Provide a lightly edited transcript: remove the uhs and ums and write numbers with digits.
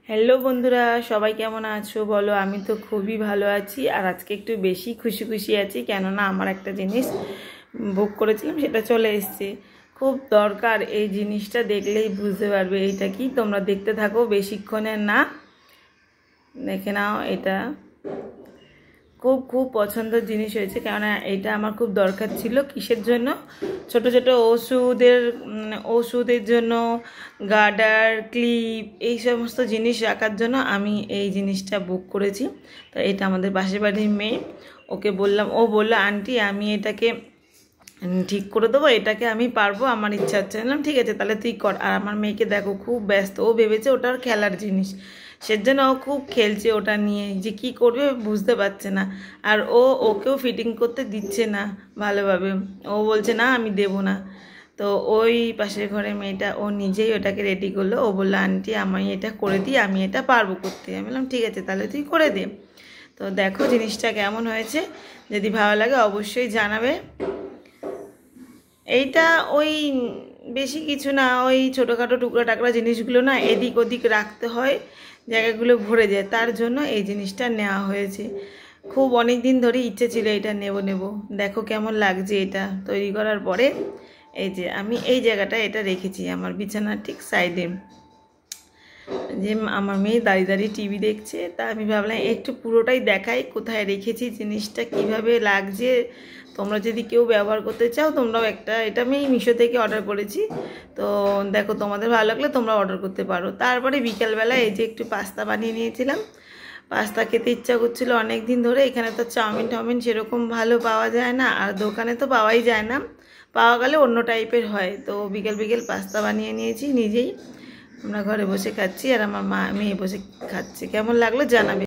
Hello বন্ধুরা, সবাই কেমন আছো বলো। আমি তো খুবই ভালো আছি, আর আজকে একটু বেশি খুশি খুশি আছি, কেননা আমার একটা জিনিস বুক করেছিলাম সেটা চলে এসেছে। খুব দরকার, এই জিনিসটা দেখলেই বুঝতে পারবে এইটা কি। তোমরা দেখতে থাকো, বেশিক্ষণের না, দেখে নাও। এটা খুব খুব পছন্দের জিনিস হয়েছে, কেননা এটা আমার খুব দরকার ছিল। কিসের জন্য? ছোট ছোট ওষুধের জন্য, গার্ডার, ক্লিপ, এই সমস্ত জিনিস রাখার জন্য আমি এই জিনিসটা বুক করেছি। তো এটা আমাদের পাশের বাড়ির মেয়ে, ওকে বললাম, ও বললো আন্টি আমি এটাকে ঠিক করে দেবো, এটাকে আমি পারবো, আমার ইচ্ছা হচ্ছে। বললাম ঠিক আছে তাহলে তুই কর। আর আমার মেয়েকে দেখো খুব ব্যস্ত, ও ভেবেছে ওটার খেলার জিনিস, সেজন্য ও খুব খেলছে ওটা নিয়ে, যে কি করবে বুঝতে পারছে না। আর ওকেও ফিটিং করতে দিচ্ছে না ভালোভাবে, ও বলছে না আমি দেবো না। তো ওই পাশের ঘরের মেয়েটা ও নিজেই ওটাকে রেডি করলো। ও বললো আন্টি আমি এটা করে দিই, আমি এটা পারবো করতে। আমি বললাম ঠিক আছে তাহলে তুই করে দে। তো দেখো জিনিসটা কেমন হয়েছে, যদি ভালো লাগে অবশ্যই জানাবে। এইটা ওই বেশি কিছু না, ওই ছোটোখাটো টুকরা টাকরা জিনিসগুলো না এদিক ওদিক রাখতে হয়, জায়গাগুলো ভরে যায়, তার জন্য এই জিনিসটা নেওয়া হয়েছে। খুব অনেক দিন ধরে ইচ্ছে ছিল এটা নেব। দেখো কেমন লাগছে এটা তৈরি করার পরে। এই যে আমি এই জায়গাটা এটা রেখেছি আমার বিছানার ঠিক সাইডে, যে আমার মেয়ে দাঁড়িয়ে দাঁড়িয়ে টিভি দেখছে, তা আমি ভাবলাম একটু পুরোটাই দেখাই কোথায় রেখেছি, জিনিসটা কিভাবে লাগছে। তোমরা যদি কেউ ব্যবহার করতে চাও তোমরাও এটা আমি মিশো থেকে অর্ডার করেছি। তো দেখো তোমাদের ভালো লাগলে তোমরা অর্ডার করতে পারো। তারপরে বিকালবেলা এই যে একটু পাস্তা বানিয়ে নিয়েছিলাম, পাস্তা খেতে ইচ্ছা করছিল অনেক দিন ধরে। এখানে তো চাউমিন সেরকম ভালো পাওয়া যায় না, আর দোকানে তো পাওয়াই যায় না, পাওয়া গেলে অন্য টাইপের হয়। তো বিকেল পাস্তা বানিয়ে নিয়েছি নিজেই, আমরা ঘরে বসে খাচ্ছি, আর আমার মেয়ে বসে খাচ্ছে। কেমন লাগলো জানাবে।